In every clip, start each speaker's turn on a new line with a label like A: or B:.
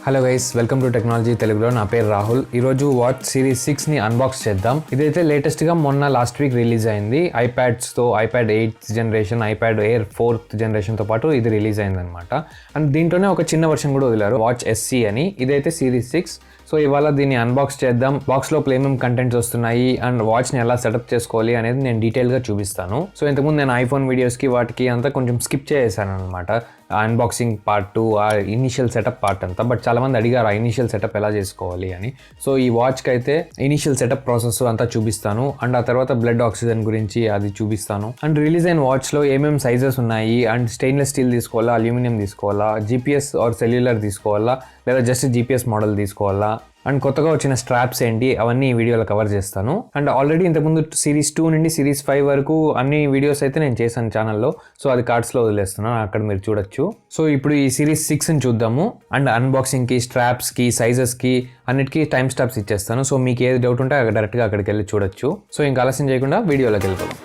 A: Hello guys, welcome to technology తెలుగులో. నా పేరు రాహుల్. ఈరోజు వాచ్ సిరీస్ 6ని అన్బాక్స్ చేద్దాం. ఇదైతే లేటెస్ట్గా మొన్న లాస్ట్ వీక్ రిలీజ్ అయింది. ఐప్యాడ్స్తో iPad 8th generation, iPad Air 4th జనరేషన్తో పాటు ఇది రిలీజ్ అయింది అనమాట. అండ్ దీంట్లోనే ఒక చిన్న వర్షన్ కూడా వదిలారు, వాచ్ SC అని. ఇదైతే సిరీస్ 6. సో ఇవాళ దీన్ని అన్బాక్స్ చేద్దాం. బాక్స్లో ఏమేమి కంటెంట్స్ వస్తున్నాయి అండ్ వాచ్ని ఎలా సెటప్ చేసుకోవాలి అనేది నేను డీటెయిల్గా చూపిస్తాను. సో ఇంతకుముందు నేను ఐఫోన్ వీడియోస్కి వాటికి అంతా కొంచెం స్కిప్ చేశాను అనమాట, అన్బాక్సింగ్ పార్ట్ 2, ఆ ఇనీషియల్ సెటప్ పార్ట్ అంతా. బట్ చాలామంది అడిగారు ఆ ఇనీషియల్ సెటప్ ఎలా చేసుకోవాలి అని. సో ఈ వాచ్కి అయితే ఇనీషియల్ సెటప్ ప్రాసెస్ అంతా చూపిస్తాను. అండ్ ఆ తర్వాత బ్లడ్ ఆక్సిజన్ గురించి అది చూపిస్తాను. అండ్ రిలీజ్ అయిన వాచ్లో ఏమేమి సైజెస్ ఉన్నాయి, అండ్ స్టెయిన్లెస్ స్టీల్ తీసుకోవాలా, అల్యూమినియం తీసుకోవాలా, GPS ఆర్ సెల్యులర్ తీసుకోవాలా, లేదా జస్ట్ GPS మోడల్ తీసుకోవాలా, అండ్ కొత్తగా వచ్చిన స్ట్రాప్స్ ఏంటి, అవన్నీ ఈ వీడియోలో కవర్ చేస్తాను. అండ్ ఆల్రెడీ ఇంతకుముందు సిరీస్ 2 నుండి సిరీస్ 5 వరకు అన్ని వీడియోస్ అయితే నేను చేశాను ఛానల్లో. సో అది కార్డ్స్లో వదిలేస్తున్నాను, అక్కడ మీరు చూడొచ్చు. సో ఇప్పుడు ఈ సిరీస్ 6ని చూద్దాము. అండ్ అన్బాక్సింగ్కి, స్ట్రాప్స్కి, సైజెస్కి అన్నిటికీ టైం స్టాప్స్ ఇచ్చేస్తాను. సో మీకు ఏది డౌట్ ఉంటే డైరెక్ట్గా అక్కడికి వెళ్ళి చూడొచ్చు. సో ఇంకా ఆలస్యం చేయకుండా వీడియోలోకి వెళ్ళిపోదాం.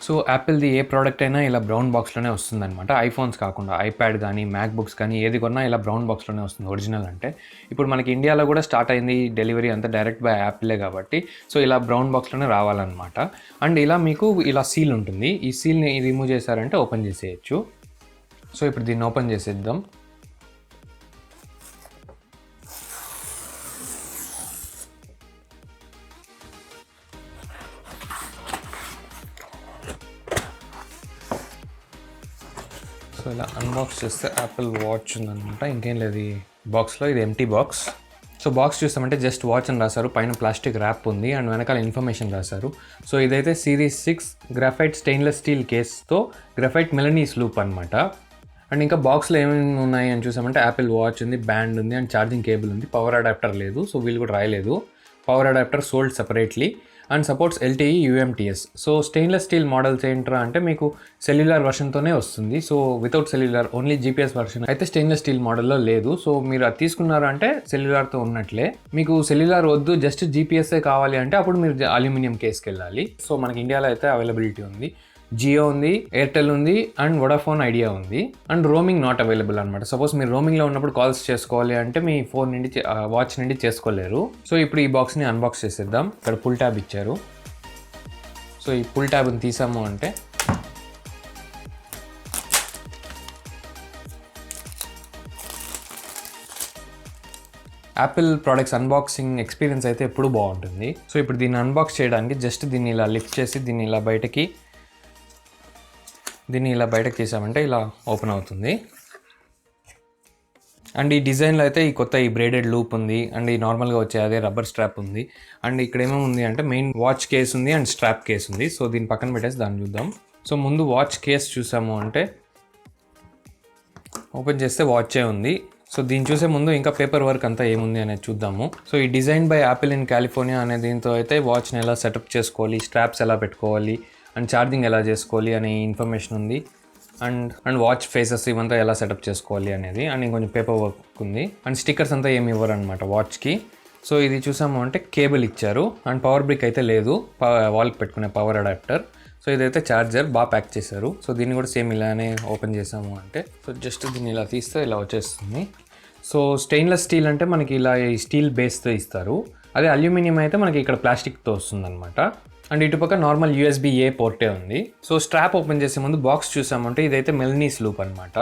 A: సో యాపిల్ది ఏ ప్రోడక్ట్ అయినా ఇలా బ్రౌన్ బాక్స్లోనే వస్తుందన్నమాట. ఐఫోన్స్ కాకుండా ఐప్యాడ్ కానీ, మ్యాక్బుక్స్ కానీ ఏది కొన్నా ఇలా బ్రౌన్ బాక్స్లోనే వస్తుంది ఒరిజినల్ అంటే. ఇప్పుడు మనకి ఇండియాలో కూడా స్టార్ట్ అయింది డెలివరీ అంతా డైరెక్ట్ బై యాపిలే కాబట్టి సో ఇలా బ్రౌన్ బాక్స్లోనే రావాలన్నమాట. అండ్ ఇలా మీకు ఇలా సీల్ ఉంటుంది. ఈ సీల్ని రిమూవ్ చేశారంటే ఓపెన్ చేసేయచ్చు. సో ఇప్పుడు దీన్ని ఓపెన్ చేసేద్దాం. సో ఇలా అన్బాక్స్ చేస్తే యాపిల్ వాచ్ ఉందనమాట. ఇంకేం లేదు ఈ బాక్స్లో, ఇది ఎంటీ బాక్స్. సో బాక్స్ చూస్తామంటే జస్ట్ వాచ్ అని రాశారు, పైన ప్లాస్టిక్ ర్యాప్ ఉంది అండ్ వెనకాల ఇన్ఫర్మేషన్ రాశారు. సో ఇదైతే సిరీస్ 6 గ్రాఫైట్ స్టెయిన్లెస్ స్టీల్ కేస్తో గ్రాఫైట్ మెలనీస్ లూప్ అనమాట. అండ్ ఇంకా బాక్స్లో ఏమేమి ఉన్నాయి అని చూసామంటే యాపిల్ వాచ్ ఉంది, బ్యాండ్ ఉంది అండ్ ఛార్జింగ్ కేబుల్ ఉంది. పవర్ అడాప్టర్ లేదు, సో వీళ్ళు కూడా రాయలేదు. Power adapter sold separately and supports LTE UMTS. So stainless steel models ఏంట్రా అంటే మీకు సెల్యులర్ వర్షన్తోనే వస్తుంది. So without cellular only GPS version అయితే స్టెయిన్లెస్ స్టీల్ మోడల్లో లేదు. సో మీరు అది తీసుకున్నారంటే సెల్యులర్తో ఉన్నట్లే. మీకు సెల్యులర్ వద్దు, జస్ట్ GPSఏ కావాలి అంటే అప్పుడు మీరు అల్యూమినియం కేస్కి వెళ్ళాలి. సో మనకి ఇండియాలో అయితే అవైలబిలిటీ ఉంది. జియో ఉంది, ఎయిర్టెల్ ఉంది అండ్ వొడాఫోన్ ఐడియా ఉంది. అండ్ రోమింగ్ నాట్ అవైలబుల్ అనమాట. సపోజ్ మీరు రోమింగ్లో ఉన్నప్పుడు కాల్స్ చేసుకోవాలి అంటే మీ ఫోన్ నుండి, వాచ్ నుండి చేసుకోలేరు. సో ఇప్పుడు ఈ బాక్స్ని అన్బాక్స్ చేసేద్దాం. ఇక్కడ పుల్ ట్యాబ్ ఇచ్చారు. సో ఈ పుల్ ట్యాబ్ని తీసాము అంటే యాపిల్ ప్రోడక్ట్స్ అన్బాక్సింగ్ ఎక్స్పీరియన్స్ అయితే ఎప్పుడూ బాగుంటుంది. సో ఇప్పుడు దీన్ని అన్బాక్స్ చేయడానికి జస్ట్ దీన్ని ఇలా లిఫ్ట్ చేసి దీన్ని ఇలా బయటకి తీసామంటే ఇలా ఓపెన్ అవుతుంది. అండ్ ఈ డిజైన్లో అయితే ఈ కొత్త బ్రేడెడ్ లూప్ ఉంది అండ్ ఈ నార్మల్గా వచ్చే అదే రబ్బర్ స్ట్రాప్ ఉంది. అండ్ ఇక్కడ ఏమేమి ఉంది అంటే మెయిన్ వాచ్ కేస్ ఉంది అండ్ స్ట్రాప్ కేస్ ఉంది. సో దీన్ని పక్కన పెట్టేసి దాన్ని చూద్దాం. సో ముందు వాచ్ కేస్ చూసాము అంటే ఓపెన్ చేస్తే వాచే ఉంది. సో దీన్ని చూసే ముందు ఇంకా పేపర్ వర్క్ అంతా ఏముంది అనేది చూద్దాము. సో ఈ design by Apple in California అనే దీంతో అయితే వాచ్ని ఎలా సెటప్ చేసుకోవాలి, స్ట్రాప్స్ ఎలా పెట్టుకోవాలి అండ్ ఛార్జింగ్ ఎలా చేసుకోవాలి అనే ఇన్ఫర్మేషన్ ఉంది. అండ్ వాచ్ ఫేసెస్ ఇవంతా ఎలా సెటప్ చేసుకోవాలి అనేది అండ్ ఇంకొంచెం పేపర్ వర్క్ ఉంది. అండ్ స్టిక్కర్స్ అంతా ఏమి ఇవ్వరు అనమాట వాచ్కి. సో ఇది చూసాము అంటే కేబుల్ ఇచ్చారు అండ్ పవర్ బ్రిక్ అయితే లేదు, వాల్కి పెట్టుకునే పవర్ అడాప్టర్. సో ఇదైతే ఛార్జర్ బాగా ప్యాక్ చేశారు. సో దీన్ని కూడా సేమ్ ఇలానే ఓపెన్ చేసాము అంటే సో జస్ట్ దీన్ని ఇలా తీస్తే ఇలా వచ్చేస్తుంది. సో స్టెయిన్లెస్ స్టీల్ అంటే మనకి ఇలా ఈ స్టీల్ బేస్తో ఇస్తారు. అదే అల్యూమినియం అయితే మనకి ఇక్కడ ప్లాస్టిక్తో వస్తుంది అనమాట. అండ్ ఇటుపక్క నార్మల్ USB-A పోర్టే ఉంది. సో స్ట్రాప్ ఓపెన్ చేసే ముందు బాక్స్ చూసామంటే ఇదైతే మెలనీస్ లూప్ అనమాట.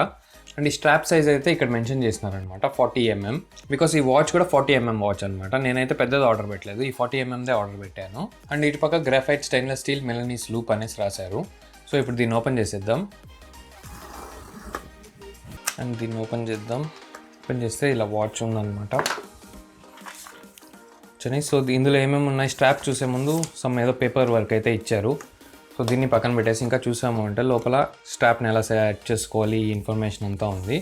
A: అండ్ ఈ స్ట్రాప్ సైజ్ అయితే ఇక్కడ మెన్షన్ చేస్తున్నారనమాట 40 mm. బికాస్ ఈ వాచ్ కూడా 40 mm వాచ్ అనమాట. నేనైతే పెద్దది ఆర్డర్ పెట్టలేదు, ఈ 40 mmదే ఆర్డర్ పెట్టాను. అండ్ ఇటుపక్క గ్రాఫైట్ స్టెయిన్లెస్ స్టీల్ మెలనీస్ లూప్ అనేసి రాశారు. సో ఇప్పుడు దీన్ని ఓపెన్ చేసేద్దాం. అండ్ దీన్ని ఓపెన్ చేస్తే ఇలా వాచ్ ఉందన్నమాట. సో ఇందులో ఏమేమి ఉన్నాయి, స్ట్రాప్ చూసే ముందు ఏదో పేపర్ వర్క్ అయితే ఇచ్చారు. సో దీన్ని పక్కన పెట్టేసి ఇంకా చూసాము అంటే లోపల స్ట్రాప్ని ఎలా సెట్ చేసుకోవాలి ఈ ఇన్ఫర్మేషన్ అంతా ఉంది.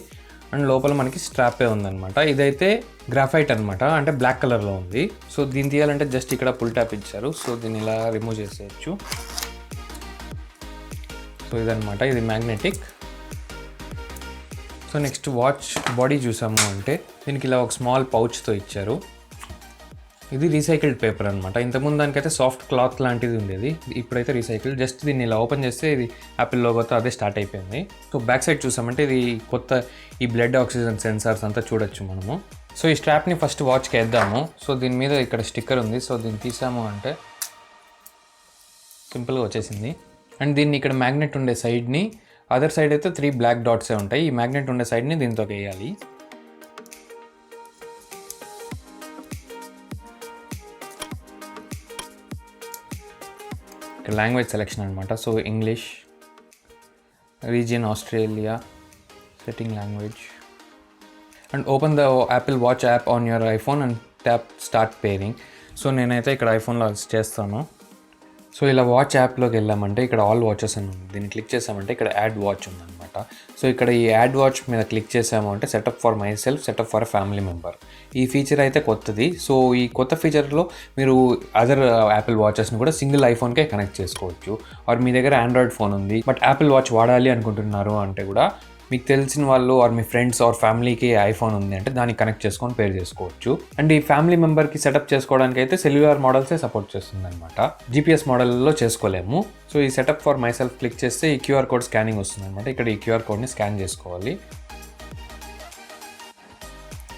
A: అండ్ లోపల మనకి స్ట్రాపే ఉందన్నమాట. ఇదైతే గ్రాఫైట్ అనమాట, అంటే బ్లాక్ కలర్లో ఉంది. సో దీన్ని తీయాలంటే జస్ట్ ఇక్కడ పుల్ ట్యాప్ ఇచ్చారు. సో దీన్ని ఇలా రిమూవ్ చేసేయచ్చు. సో ఇదనమాట, ఇది magnetic. So next watch body చూసాము అంటే దీనికి ఇలా ఒక స్మాల్ పౌచ్తో ఇచ్చారు. ఇది రీసైకిల్డ్ పేపర్ అనమాట. ఇంతకుముందు దానికైతే సాఫ్ట్ క్లాత్ లాంటిది ఉండేది, ఇప్పుడైతే రీసైకిల్డ్. జస్ట్ దీన్ని ఇలా ఓపెన్ చేస్తే ఇది యాపిల్ లోగోతో అదే స్టార్ట్ అయిపోయింది. సో బ్యాక్ సైడ్ చూసామంటే ఇది కొత్త ఈ బ్లడ్ ఆక్సిజన్ సెన్సార్స్ అంతా చూడొచ్చు మనము. సో ఈ స్ట్రాప్ని ఫస్ట్ వాచ్కి వేద్దాము. సో దీని మీద ఇక్కడ స్టిక్కర్ ఉంది. సో దీన్ని తీసాము అంటే సింపుల్గా వచ్చేసింది. అండ్ దీన్ని ఇక్కడ మ్యాగ్నెట్ ఉండే సైడ్ని, అదర్ సైడ్ అయితే 3 బ్లాక్ డాట్సే ఉంటాయి. ఈ మ్యాగ్నెట్ ఉండే సైడ్ని దీంతో వేయాలి. ఇక్కడ లాంగ్వేజ్ సెలెక్షన్ అనమాట. So English, region Australia, setting language, and open the Apple watch app on your iPhone and tap start pairing. So నేనైతే ఇక్కడ ఐఫోన్లో చేస్తాను. సో ఇలా వాచ్ యాప్లోకి వెళ్ళామంటే ఇక్కడ ఆల్ వాచెస్ అని ఉంది. దీన్ని క్లిక్ చేసామంటే ఇక్కడ యాడ్ వాచ్ ఉందన్నమాట. సో ఇక్కడ ఈ యాడ్ వాచ్ మీద క్లిక్ చేసాము అంటే setup for my self, setup for family member. ఈ ఫీచర్ అయితే కొత్తది. సో ఈ కొత్త ఫీచర్లో మీరు అదర్ యాపిల్ వాచెస్ని కూడా సింగిల్ ఐఫోన్కే కనెక్ట్ చేసుకోవచ్చు. ఆర్ మీ దగ్గర ఆండ్రాయిడ్ ఫోన్ ఉంది బట్ యాపిల్ వాచ్ వాడాలి అనుకుంటున్నారు అంటే కూడా మీకు తెలిసిన వాళ్ళు ఆర్ మీ ఫ్రెండ్స్ ఆర్ ఫ్యామిలీకి ఐఫోన్ ఉంది అంటే దానికి కనెక్ట్ చేసుకొని పేర్ చేసుకోవచ్చు. అండ్ ఈ ఫ్యామిలీ మెంబర్కి సెటప్ చేసుకోవడానికి అయితే సెల్యులార్ మోడల్సే సపోర్ట్ చేస్తుంది అనమాట. జీపీఎస్ మోడల్లో చేసుకోలేము. సో ఈ setup for my self click చేస్తే ఈ క్యూఆర్ కోడ్ స్కానింగ్ వస్తుంది అనమాట. ఇక్కడ ఈ క్యూఆర్ కోడ్ని స్కాన్ చేసుకోవాలి.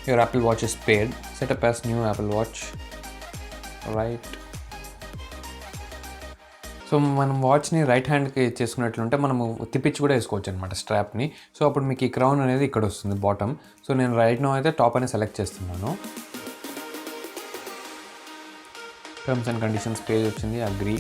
A: Your Apple Watch is paired, setup as new Apple Watch, right. So మనం వాచ్ని రైట్ హ్యాండ్కి చేసుకున్నట్లుంటే మనము తిప్పించి కూడా వేసుకోవచ్చు అనమాట స్ట్రాప్ని. సో అప్పుడు మీకు ఈ క్రౌన్ అనేది ఇక్కడ వస్తుంది బాటమ్. సో నేను రైట్ నో అయితే టాప్ అనేది సెలెక్ట్ చేస్తున్నాను. టర్మ్స్ అండ్ కండిషన్స్ పేజ్ వచ్చింది, అగ్రీ.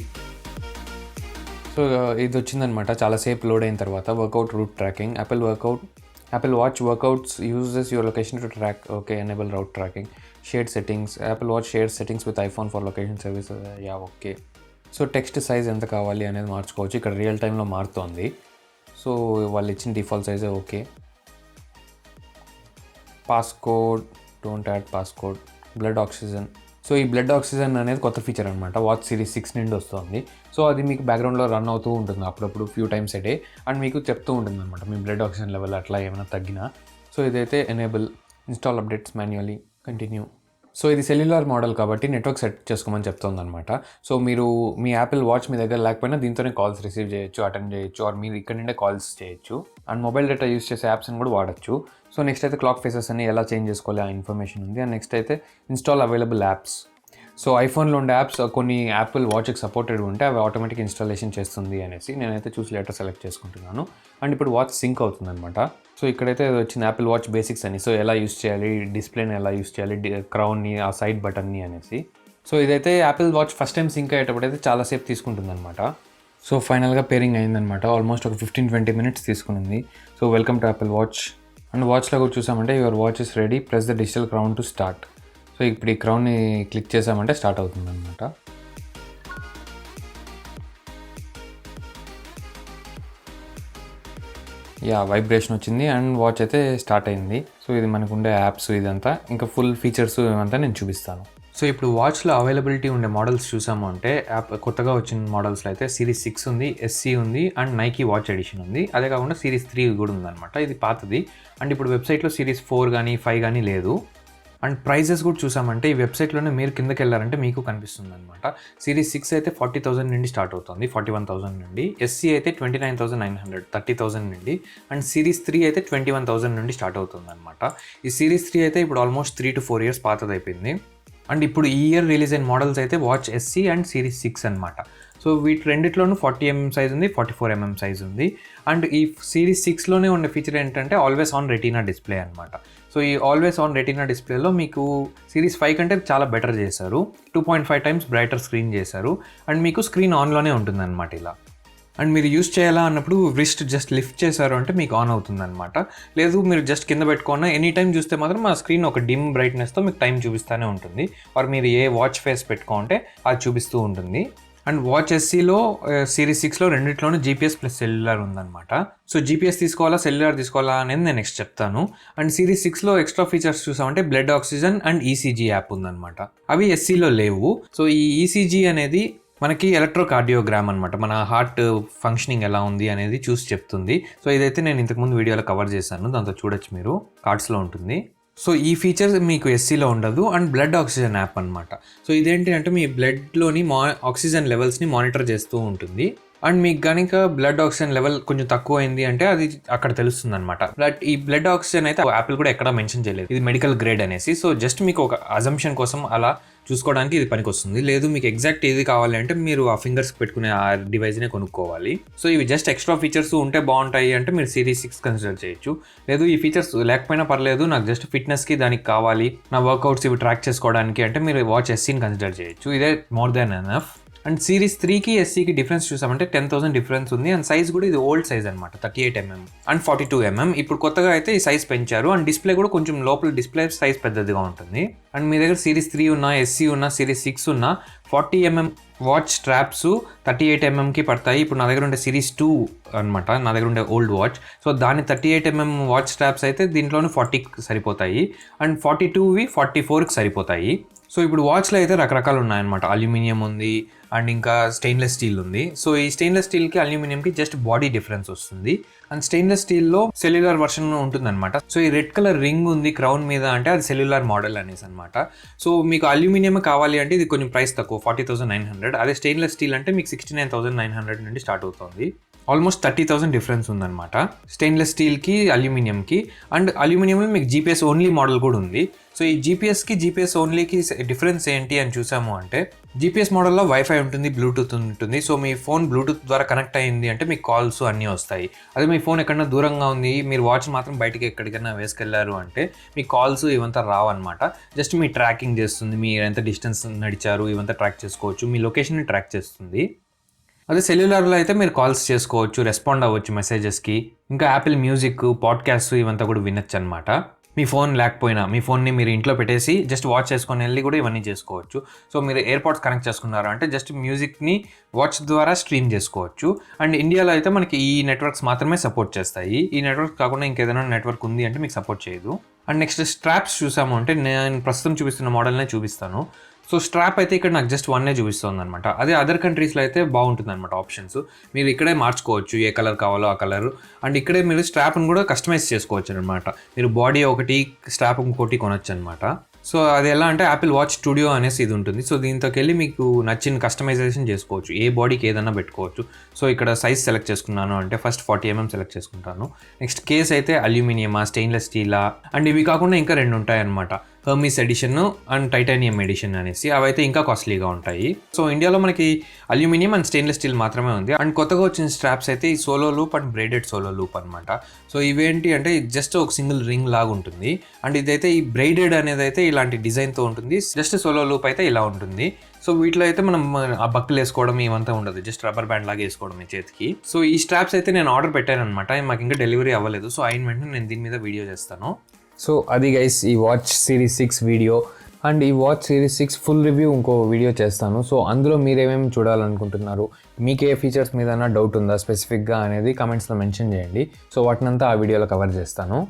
A: సో ఇది వచ్చిందనమాట చాలాసేపు లోడ్ అయిన తర్వాత. Workout route tracking, Apple Watch workouts uses your location to track, okay. Enable route tracking, shared settings, Apple Watch share settings with iPhone for location service, yeah, okay. So text size ఎంత కావాలి అనేది మార్చుకోవచ్చు. ఇక్కడ real టైంలో మారుతోంది. So వాళ్ళు ఇచ్చిన default సైజే okay. Passcode, don't add passcode. Blood oxygen. So ఈ బ్లడ్ ఆక్సిజన్ అనేది కొత్త ఫీచర్ అనమాట. వాచ్ సిరీస్ 6 నుండి వస్తుంది. సో అది మీకు బ్యాక్గ్రౌండ్లో రన్ అవుతూ ఉంటుంది అప్పుడప్పుడు, few times A day. And మీకు చెప్తూ ఉంటుంది అనమాట మీ బ్లడ్ ఆక్సిజన్ లెవెల్ అట్లా ఏమైనా తగ్గినా. సో ఇదైతే enable, install updates manually, continue. So ఇది సెల్యులార్ మోడల్ కాబట్టి నెట్వర్క్ సెట్ చేసుకోమని చెప్తుంది అనమాట. సో మీరు మీ యాపిల్ వాచ్ మీ దగ్గర లేకపోయినా దీంతోనే కాల్స్ రిసీవ్ చేయొచ్చు, అటెండ్ చేయొచ్చు, ఆర్ మీరు ఇక్కడ నుండే కాల్స్ చేయొచ్చు. అండ్ మొబైల్ డేటా యూస్ చేసే యాప్స్ని కూడా వాడచ్చు. సో నెక్స్ట్ అయితే క్లాక్ ఫేసెస్ అని ఎలా చేంజ్ చేసుకోవాలి ఆ ఇన్ఫర్మేషన్ ఉంది. అండ్ నెక్స్ట్ అయితే ఇన్స్టాల్ అవైలబుల్ యాప్స్. సో ఐఫోన్లో ఉండే యాప్స్ కొన్ని యాపిల్ వాచ్కి సపోర్టెడ్ ఉంటే అవి ఆటోమేటిక్ ఇన్స్టాలేషన్ చేస్తుంది అనేసి నేనైతే చూసి లెటర్ సెలెక్ట్ చేసుకుంటున్నాను. అండ్ ఇప్పుడు వాచ్ సింక్ అవుతుంది అనమాట. సో ఇక్కడైతే వచ్చింది యాపిల్ వాచ్ బేసిక్స్ అని. సో ఎలా యూస్ చేయాలి, డిస్ప్లేని ఎలా యూస్ చేయాలి, క్రౌన్ని, ఆ సైడ్ బటన్ని అనేసి. సో ఇదైతే Apple Watch first time sync అయ్యేటప్పుడు అయితే చాలాసేపు తీసుకుంటుంది అనమాట. సో ఫైనల్గా పేరింగ్ అయిందనమాట. ఆల్మోస్ట్ ఒక 15-20 మినిట్స్ తీసుకునింది. So welcome to Apple Watch. And వాచ్లో కూడా చూసామంటే your watch is ready, press the digital crown to start. So ఇప్పుడు ఈ క్రౌన్ని క్లిక్ చేసామంటే స్టార్ట్ అవుతుంది అనమాట. యా, వైబ్రేషన్ వచ్చింది అండ్ వాచ్ అయితే స్టార్ట్ అయింది. సో ఇది మనకు ఉండే యాప్స్ ఇదంతా, ఇంకా ఫుల్ ఫీచర్స్ ఇవంతా నేను చూపిస్తాను. సో ఇప్పుడు వాచ్లో అవైలబిలిటీ ఉండే మోడల్స్ చూసాము అంటే కొత్తగా వచ్చిన మోడల్స్లో అయితే సిరీస్ 6 ఉంది, ఎస్సీ ఉంది, అండ్ నైకీ వాచ్ ఎడిషన్ ఉంది. అదే కాకుండా సిరీస్ 3 కూడా ఉందన్నమాట. ఇది పాతది. అండ్ ఇప్పుడు వెబ్సైట్లో సిరీస్ 4 కానీ 5 కానీ లేదు. అండ్ ప్రైజెస్ కూడా చూసామంటే ఈ వెబ్సైట్లోనే మీరు కిందకి వెళ్ళారంటే మీకు కనిపిస్తుంది అనమాట. సిరీస్ 6 అయితే 40,000 నుండి స్టార్ట్ అవుతుంది, 41,000 నుండి. ఎస్సీ అయితే 29,900, 30,000 నుండి. అండ్ సిరీస్ 3 అయితే 21,000 నుండి స్టార్ట్ అవుతుంది అనమాట. ఈ సిరీస్ 3 అయితే ఇప్పుడు ఆల్మోస్ట్ 3 to 4 years పాతది అయిపోయింది. అండ్ ఇప్పుడు ఈ ఇయర్ రిలీజ్ అయిన మోడల్స్ అయితే వాచ్ ఎస్సీ అండ్ సిరీస్ 6 అనమాట. సో వీటి రెండిట్లోనూ 40mm సైజ్ ఉంది, 44mm సైజ్ ఉంది. అండ్ ఈ సిరీస్ 6లోనే ఉన్న ఫీచర్ ఏంటంటే ఆల్వేస్ ఆన్ రెటీనా డిస్ప్లే అనమాట. సో ఈ ఆల్వేస్ ఆన్ రెటీనా డిస్ప్లేలో మీకు సిరీస్ 5 కంటే చాలా బెటర్ చేశారు. 2.5 times బ్రైటర్ స్క్రీన్ చేశారు. అండ్ మీకు స్క్రీన్ ఆన్లోనే ఉంటుంది అనమాట ఇలా. అండ్ మీరు యూస్ చేయాలా అన్నప్పుడు రిస్ట్ జస్ట్ లిఫ్ట్ చేశారు అంటే మీకు ఆన్ అవుతుంది అనమాట. లేదు మీరు జస్ట్ కింద పెట్టుకున్న ఎనీ టైం చూస్తే మాత్రం ఆ స్క్రీన్ ఒక డిమ్ బ్రైట్నెస్తో మీకు టైం చూపిస్తూనే ఉంటుంది. ఆర్ మీరు ఏ వాచ్ ఫేస్ పెట్టుకుంటే అది చూపిస్తూ ఉంటుంది. అండ్ వాచ్ ఎస్సీలో సిరీస్ 6లో రెండిట్లోనూ జీపీఎస్ ప్లస్ సెల్యులార్ ఉందన్నమాట. సో జీపీఎస్ తీసుకోవాలా సెల్యులార్ తీసుకోవాలా అనేది నేను నెక్స్ట్ చెప్తాను. అండ్ సిరీస్ 6లో ఎక్స్ట్రా ఫీచర్స్ చూసామంటే blood oxygen and ECG app ఉందన్నమాట. అవి ఎస్సీలో లేవు. సో ఈ ఈసీజీ అనేది మనకి ఎలక్ట్రోకార్డియోగ్రామ్ అనమాట, మన హార్ట్ ఫంక్షనింగ్ ఎలా ఉంది అనేది చూసి చెప్తుంది. సో ఇదైతే నేను ఇంతకుముందు వీడియోలో కవర్ చేశాను, దాంతో చూడొచ్చు మీరు, కార్డ్స్లో ఉంటుంది. సో ఈ ఫీచర్ మీకు ఎస్సీలో ఉండదు అండ్ బ్లడ్ ఆక్సిజన్ యాప్ అనమాట. సో ఇదేంటి అంటే మీ బ్లడ్లోని ఆక్సిజన్ లెవెల్స్ని మానిటర్ చేస్తూ ఉంటుంది. అండ్ మీకు కనుక బ్లడ్ ఆక్సిజన్ లెవెల్ కొంచెం తక్కువ అయింది అంటే అది అక్కడ తెలుస్తుంది అనమాట. బట్ ఈ బ్లడ్ ఆక్సిజన్ అయితే యాపిల్ కూడా ఎక్కడా మెన్షన్ చేయలేదు ఇది మెడికల్ గ్రేడ్ అనేసి. సో జస్ట్ మీకు ఒక అజంప్షన్ కోసం అలా చూసుకోవడానికి ఇది పనికొస్తుంది. లేదు మీకు ఎగ్జాక్ట్ ఏది కావాలి అంటే మీరు ఆ ఫింగర్స్ పెట్టుకునే ఆ డివైస్నే కొనుక్కోవాలి. సో ఇవి జస్ట్ ఎక్స్ట్రా ఫీచర్స్ ఉంటే బాగుంటాయి అంటే మీరు సిరీస్ 6 కన్సిడర్ చేయొచ్చు. లేదు ఈ ఫీచర్స్ లేకపోయినా పర్లేదు, నాకు జస్ట్ ఫిట్నెస్కి దానికి కావాలి, నా వర్కౌట్స్ ఇవి ట్రాక్ చేసుకోవడానికి అంటే మీరు వాచ్ ఎస్సీని కన్సిడర్ చేయొచ్చు. ఇదే more than enough. And series 3కి ఎస్సీకి డిఫరెన్స్ చూసామంటే 10,000 డిఫరెన్స్ ఉంది. అండ్ సైజ్ కూడా ఇది ఓల్డ్ సైజ్ అనమాట, 38mm అండ్ 42mm. ఇప్పుడు కొత్తగా అయితే ఈ సైజ్ పెంచారు అండ్ డిస్ప్లే కూడా కొంచెం లోపల డిస్ప్లే సైజ్ పెద్దదిగా ఉంటుంది. అండ్ మీ దగ్గర సిరీస్ 3 ఉన్నా, ఎస్సీ ఉన్నా, సిరీస్ 6 ఉన్నా 40mm వాచ్ స్ట్రాప్స్ 38mmకి పడతాయి. ఇప్పుడు నా దగ్గర ఉండే సిరీస్ 2 అనమాట, నా దగ్గర ఉండే ఓల్డ్ వాచ్. సో దాని 38mm వాచ్ స్ట్రాప్స్ అయితే దీంట్లోనే 40కి సరిపోతాయి అండ్ 42వి 44కి సరిపోతాయి. సో ఇప్పుడు వాచ్లో అయితే రకరకాలు ఉన్నాయన్నమాట. అల్యూమినియం ఉంది అండ్ ఇంకా స్టెయిన్లెస్ స్టీల్ ఉంది. సో ఈ స్టెయిన్లెస్ స్టీల్కి అల్యూమినియంకి జస్ట్ బాడీ డిఫరెన్స్ వస్తుంది. అండ్ స్టెయిన్లెస్ స్టీల్లో సెల్యులర్ వర్షన్ ఉంటుందన్నమాట. సో ఈ రెడ్ కలర్ రింగ్ ఉంది క్రౌన్ మీద అంటే అది సెల్యులర్ మోడల్ అనేసి అనమాట. సో మీకు అల్యూమినియం కావాలి అంటే ఇది కొంచెం ప్రైస్ తక్కువ, 40,900. అదే స్టెయిన్లెస్ స్టీల్ అంటే మీకు 69,900 నుండి స్టార్ట్ అవుతుంది. ఆల్మోస్ట్ 30,000 డిఫరెన్స్ ఉందన్నమాట స్టెయిన్లెస్ స్టీల్కి అల్యూమినియంకి. అండ్ అల్యూమినియంలో మీకు జీపీఎస్ ఓన్లీ మోడల్ కూడా ఉంది. సో ఈ జీపీఎస్ ఓన్లీకి డిఫరెన్స్ ఏంటి అని చూసాము అంటే జీపీఎస్ మోడల్లో వైఫై ఉంటుంది, బ్లూటూత్ ఉంటుంది. సో మీ ఫోన్ బ్లూటూత్ ద్వారా కనెక్ట్ అయ్యింది అంటే మీకు కాల్స్ అన్నీ వస్తాయి. అదే మీ ఫోన్ ఎక్కడన్నా దూరంగా ఉంది, మీరు వాచ్ మాత్రం బయటికి ఎక్కడికైనా వేసుకెళ్లారు అంటే మీ కాల్స్ ఇవంతా రావన్నమాట. జస్ట్ మీ ట్రాకింగ్ చేస్తుంది, మీరు ఎంత డిస్టెన్స్ నడిచారు ఇవంతా ట్రాక్ చేసుకోవచ్చు, మీ లొకేషన్ని ట్రాక్ చేస్తుంది. అదే సెల్యులర్లో అయితే మీరు కాల్స్ చేసుకోవచ్చు, రెస్పాండ్ అవ్వచ్చు మెసేజెస్కి, ఇంకా యాపిల్ మ్యూజిక్, పాడ్కాస్ట్ ఇవంతా కూడా వినొచ్చు అనమాట. మీ ఫోన్ లేకపోయినా మీ ఫోన్ని మీరు ఇంట్లో పెట్టేసి జస్ట్ వాచ్ చేసుకొని వెళ్ళి కూడా ఇవన్నీ చేసుకోవచ్చు. సో మీరు ఎయిర్పాడ్స్ కనెక్ట్ చేసుకున్నారు అంటే జస్ట్ మ్యూజిక్ని వాచ్ ద్వారా స్ట్రీమ్ చేసుకోవచ్చు. అండ్ ఇండియాలో అయితే మనకి ఈ నెట్వర్క్స్ మాత్రమే సపోర్ట్ చేస్తాయి. ఈ నెట్వర్క్ కాకుండా ఇంకేదైనా నెట్వర్క్ ఉంది అంటే మీకు సపోర్ట్ చేయదు. అండ్ నెక్స్ట్ స్ట్రాప్స్ చూసాము అంటే నేను ప్రస్తుతం చూపిస్తున్న మోడల్నే చూపిస్తాను. సో స్ట్రాప్ అయితే ఇక్కడ నాకు జస్ట్ 1 చూపిస్తుంది అనమాట. అదే అదర్ కంట్రీస్లో అయితే బాగుంటుంది అనమాట ఆప్షన్స్. మీరు ఇక్కడే మార్చుకోవచ్చు ఏ కలర్ కావాలో ఆ కలర్. అండ్ ఇక్కడే మీరు స్ట్రాప్ని కూడా కస్టమైజ్ చేసుకోవచ్చు అనమాట. మీరు బాడీ ఒకటి స్ట్రాప్ ఇంకోటి కొనొచ్చు అనమాట. సో అది ఎలా అంటే యాపిల్ వాచ్ స్టూడియో అనేసి ఇది ఉంటుంది. సో దీంతోకి వెళ్ళి మీకు నచ్చిన కస్టమైజేషన్ చేసుకోవచ్చు, ఏ బాడీకి ఏదైనా పెట్టుకోవచ్చు. సో ఇక్కడ సైజ్ సెలెక్ట్ చేసుకున్నాను అంటే ఫస్ట్ 40mm సెలెక్ట్ చేసుకుంటాను. నెక్స్ట్ కేస్ అయితే అల్యూమినియమా, స్టెయిన్లెస్ స్టీలా, అండ్ ఇవి కాకుండా ఇంకా 2 ఉంటాయి అనమాట, Hermes edition and titanium edition అనేసి. అవైతే ఇంకా కాస్ట్లీగా ఉంటాయి. సో ఇండియాలో మనకి అల్యూమినియం అండ్ స్టెయిన్లెస్ స్టీల్ మాత్రమే ఉంది. అండ్ కొత్తగా వచ్చిన స్ట్రాప్స్ అయితే ఈ solo loop and braided solo loop అనమాట. సో ఇవేంటి అంటే జస్ట్ ఒక సింగిల్ రింగ్ లాగా ఉంటుంది. అండ్ ఇదైతే ఈ బ్రైడెడ్ అనేది అయితే ఇలాంటి డిజైన్తో ఉంటుంది. జస్ట్ సోలో లూప్ అయితే ఇలా ఉంటుంది. సో వీటిలో అయితే మనం ఆ బక్కులు వేసుకోవడం ఇవంతా ఉండదు, జస్ట్ రబ్బర్ బ్యాండ్ లాగా వేసుకోవడం చేతికి. సో ఈ స్ట్రాప్స్ అయితే నేను ఆర్డర్ పెట్టాను అనమాట, మాకు ఇంకా డెలివరీ అవ్వలేదు. సో అయిన వెంటనే నేను దీని మీద వీడియో చేస్తాను. సో అది గైస్ ఈ వాచ్ సిరీస్ 6 వీడియో. అండ్ ఈ వాచ్ సిరీస్ 6 ఫుల్ రివ్యూ ఇంకో వీడియో చేస్తాను. సో అందులో మీరేమేమి చూడాలనుకుంటున్నారు, మీకు ఏ ఫీచర్స్ మీద డౌట్ ఉందా స్పెసిఫిక్గా అనేది కమెంట్స్లో మెన్షన్ చేయండి. సో వాటినంతా ఆ వీడియోలో కవర్ చేస్తాను.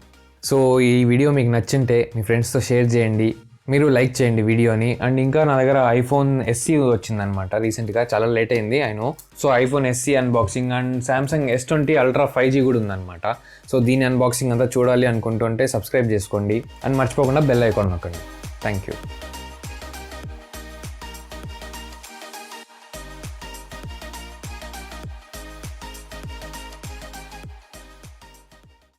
A: సో ఈ వీడియో మీకు నచ్చింటే మీ ఫ్రెండ్స్తో షేర్ చేయండి, మీరు లైక్ చేయండి వీడియోని. అండ్ ఇంకా నా దగ్గర ఐఫోన్ ఎస్సీ వచ్చిందనమాట రీసెంట్గా, చాలా లేట్ అయింది I know. So iPhone SC unboxing and Samsung S20 Ultra 5G కూడా ఉందన్నమాట. సో దీని అన్బాక్సింగ్ అంతా చూడాలి అనుకుంటుంటే సబ్స్క్రైబ్ చేసుకోండి అండ్ మర్చిపోకుండా బెల్ ఐకాన్ నొక్కండి. Thank you.